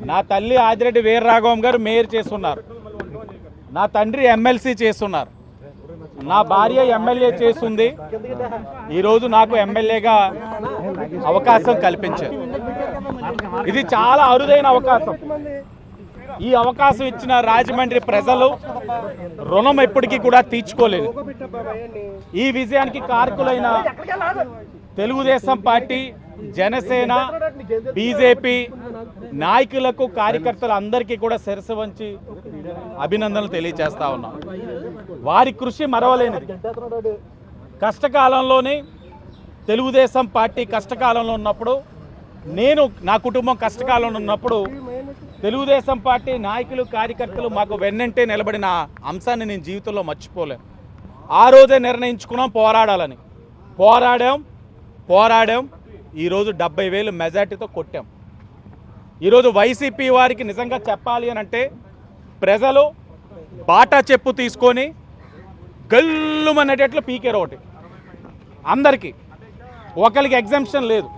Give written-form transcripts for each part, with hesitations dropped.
నా తల్లి ఆదిరెడ్డి వీరరాఘవం గారు మేయర్ చేస్తున్నారు, నా తండ్రి ఎమ్మెల్సీ చేస్తున్నారు, నా భార్య ఎమ్మెల్యే చేస్తుంది. ఈరోజు నాకు ఎమ్మెల్యేగా అవకాశం కల్పించారు. ఇది చాలా అరుదైన అవకాశం. ఈ అవకాశం ఇచ్చిన రాజమండ్రి ప్రజలు రుణం ఎప్పటికీ కూడా తీర్చుకోలేదు. ఈ విజయానికి కారకులైన తెలుగుదేశం పార్టీ, జనసేన, బీజేపీ నాయకులకు, కార్యకర్తలు అందరికీ కూడా శిరస్సు వంచి అభినందనలు తెలియజేస్తా ఉన్నాం. వారి కృషి మరవలేనిది. కష్టకాలంలోనే తెలుగుదేశం పార్టీ కష్టకాలంలో ఉన్నప్పుడు, నేను నా కుటుంబం కష్టకాలంలో ఉన్నప్పుడు తెలుగుదేశం పార్టీ నాయకులు, కార్యకర్తలు మాకు వెన్నంటే నిలబడిన అంశాన్ని నేను జీవితంలో మర్చిపోలేను. ఆ రోజే నిర్ణయించుకున్నాం పోరాడాలని. పోరాడాం. ఈరోజు 70,000 మెజార్టీతో కొట్టాం. ఈరోజు వైసీపీ వారికి నిజంగా చెప్పాలి అని అంటే, ప్రజలు బాటా చెప్పు తీసుకొని గల్లుమనేటట్లు పీకేరు. ఒకటి అందరికీ, ఒకరికి ఎగ్జామ్షన్ లేదు.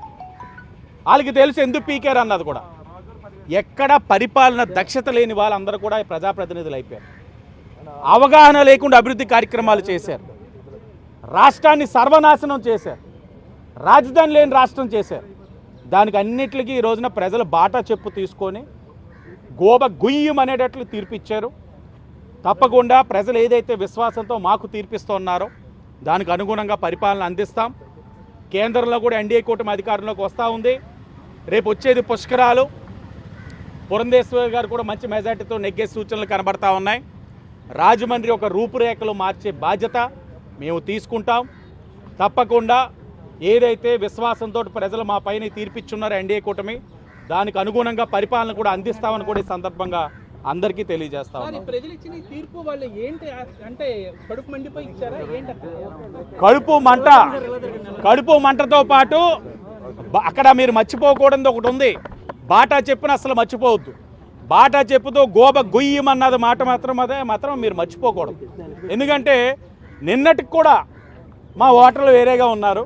వాళ్ళకి తెలుసు ఎందుకు పీకేరు అన్నది కూడా. ఎక్కడ పరిపాలన దక్షత లేని వాళ్ళందరూ కూడా ప్రజాప్రతినిధులు అయిపోయారు. అవగాహన లేకుండా అభివృద్ధి కార్యక్రమాలు చేశారు. రాష్ట్రాన్ని సర్వనాశనం చేశారు. రాజధాని లేని రాష్ట్రం చేశారు. దానికి అన్నిటికీ ఈ రోజున ప్రజలు బాటా చెప్పు తీసుకొని గుయ్యం అనేటట్లు తీర్పిచ్చారు. తప్పకుండా ప్రజలు ఏదైతే విశ్వాసంతో మాకు తీర్పిస్తున్నారో దానికి అనుగుణంగా పరిపాలన అందిస్తాం. కేంద్రంలో కూడా ఎన్డీఏ కూటమి అధికారంలోకి వస్తూ ఉంది. రేపు వచ్చేది పుష్కరాలు. పురంధేశ్వరి గారు కూడా మంచి మెజార్టీతో నెగ్గే సూచనలు కనబడతా ఉన్నాయి. రాజమండ్రి ఒక రూపురేఖలు మార్చే బాధ్యత మేము తీసుకుంటాం. తప్పకుండా ఏదైతే విశ్వాసంతో ప్రజలు మా పైన తీర్పిచ్చున్నారో ఎన్డీఏ కూటమి, దానికి అనుగుణంగా పరిపాలన కూడా అందిస్తామని కూడా ఈ సందర్భంగా అందరికీ తెలియజేస్తాం. కడుపు మంటతో పాటు అక్కడ మీరు మర్చిపోకూడదు ఒకటి ఉంది. బాటా చెప్పున అసలు మర్చిపోవద్దు. బాటా చెప్పుతో గుయ్యమన్నది మాట మాత్రం మీరు మర్చిపోకూడదు. ఎందుకంటే నిన్నటికి కూడా మా ఓటర్లు వేరేగా ఉన్నారు.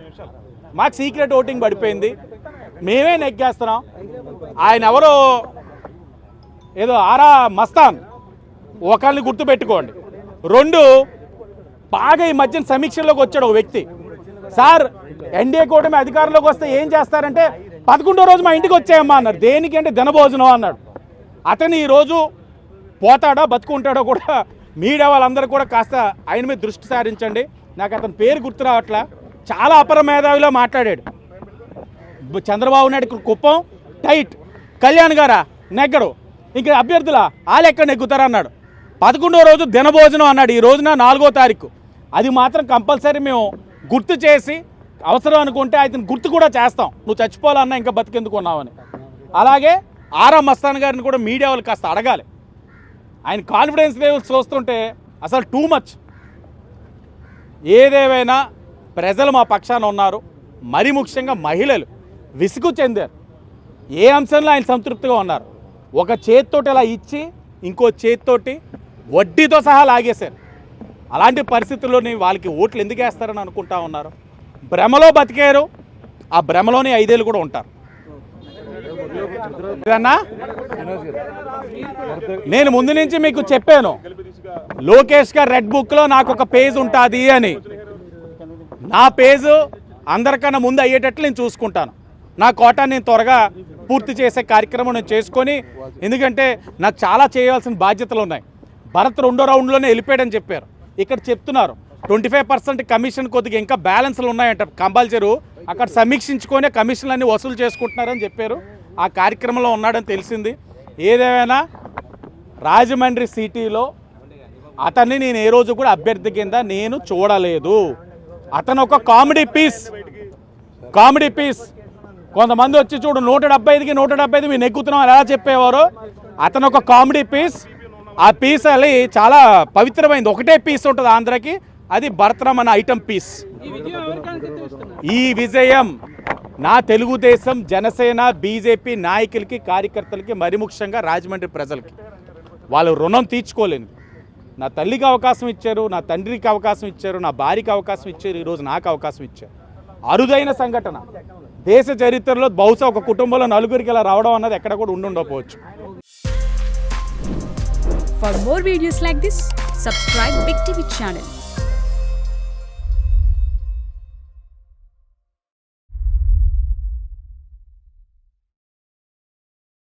మాకు సీక్రెట్ ఓటింగ్ పడిపోయింది. మేమే నెగ్గేస్తున్నాం. ఆయన ఎవరో ఏదో ఆరా మస్తాన్, ఒకళ్ళని గుర్తుపెట్టుకోండి. 2, బాగా ఈ మధ్యన సమీక్షల్లోకి వచ్చాడు ఒక వ్యక్తి. సార్, ఎన్డీఏ కూటమి అధికారంలోకి వస్తే ఏం చేస్తారంటే 11వ రోజు మా ఇంటికి వచ్చాయమ్మా అన్నారు. దేనికి అంటే దినభోజనం అన్నాడు. అతను ఈరోజు పోతాడో బతుకుంటాడో కూడా మీడియా వాళ్ళందరూ కూడా కాస్త ఆయన మీద దృష్టి సారించండి. నాకు అతని పేరు గుర్తు రావట్లా. చాలా అపర మేధావిలో మాట్లాడాడు. చంద్రబాబు నాయుడు కుప్పం టైట్, కళ్యాణ్ గారా నెగ్గడు, ఇంకా అభ్యర్థుల ఆలెక్కడ నెగ్గుతారా అన్నాడు. 11వ రోజు దినభోజనం అన్నాడు. ఈ రోజున 4వ తారీఖు. అది మాత్రం కంపల్సరీ మేము గుర్తు చేసి, అవసరం అనుకుంటే అతను గుర్తు కూడా చేస్తాం. నువ్వు చచ్చిపోవాలన్నా ఇంకా బతికెందుకు ఉన్నావని. అలాగే ఆరా మస్తాన్ గారిని కూడా మీడియా వాళ్ళు కాస్త అడగాలి. ఆయన కాన్ఫిడెన్స్ లెవెల్స్ చూస్తుంటే అసలు టూ మచ్. ఏదేమైనా ప్రజలు మా పక్షాన ఉన్నారు. మరి ముఖ్యంగా మహిళలు విసుగు చెందారు. ఏ అంశంలో ఆయన సంతృప్తిగా ఉన్నారు. ఒక చేతితోటి ఇలా ఇచ్చి ఇంకో చేతితోటి వడ్డీతో సహా లాగేశారు. అలాంటి పరిస్థితుల్లోని వాళ్ళకి ఓట్లు ఎందుకు వేస్తారని అనుకుంటా ఉన్నారు. భ్రమలో బతికారు. ఆ భ్రమలోనే 5 ఏళ్ళు కూడా ఉంటారు. ఇదన్నా నేను ముందు నుంచి మీకు చెప్పాను, లోకేష్ గారు రెడ్ బుక్లో నాకు ఒక పేజ్ ఉంటుంది అని. నా పేజు అందరికన్నా ముందు అయ్యేటట్లు నేను చూసుకుంటాను. నా కోటా నేను త్వరగా పూర్తి చేసే కార్యక్రమం నేను చేసుకొని, ఎందుకంటే నాకు చాలా చేయాల్సిన బాధ్యతలు ఉన్నాయి. భరత్ 2వ రౌండ్లోనే వెళ్ళిపోయాడని చెప్పారు. ఇక్కడ చెప్తున్నారు 25% కమిషన్ కొద్దిగా ఇంకా బ్యాలెన్స్లు ఉన్నాయంట. కంపల్సరీ అక్కడ సమీక్షించుకొని కమిషన్లన్నీ వసూలు చేసుకుంటున్నారని చెప్పారు. ఆ కార్యక్రమంలో ఉన్నాడని తెలిసింది. ఏదేమైనా రాజమండ్రి సిటీలో అతన్ని నేను ఏ రోజు కూడా అభ్యర్థి కింద నేను చూడలేదు. అతను ఒక కామెడీ పీస్. కొంతమంది వచ్చి చూడు 175కి 175 మీరు నెగ్గుతున్నాం ఎలా చెప్పేవారు. అతను ఒక కామెడీ పీస్. ఆ పీస్ అది చాలా పవిత్రమైంది. ఒకటే పీస్ ఉంటుంది ఆంధ్రాకి, అది భరతరామ్ అనే ఐటమ్ పీస్. ఈ విజయం నా తెలుగుదేశం, జనసేన, బీజేపీ నాయకులకి, కార్యకర్తలకి, మరి ముఖ్యంగా రాజమండ్రి ప్రజలకి. వాళ్ళు రుణం తీర్చుకోలేను. నా తల్లికి అవకాశం ఇచ్చారు, నా తండ్రికి అవకాశం ఇచ్చారు, నా భార్యకి అవకాశం ఇచ్చారు, ఈరోజు నాకు అవకాశం ఇచ్చారు. అరుదైన సంఘటన. దేశ చరిత్రలో బహుశా ఒక కుటుంబంలో 4గురికి ఇలా రావడం అన్నది ఎక్కడ కూడా ఉండకపోవచ్చు. For more videos like this, subscribe Big TV channel.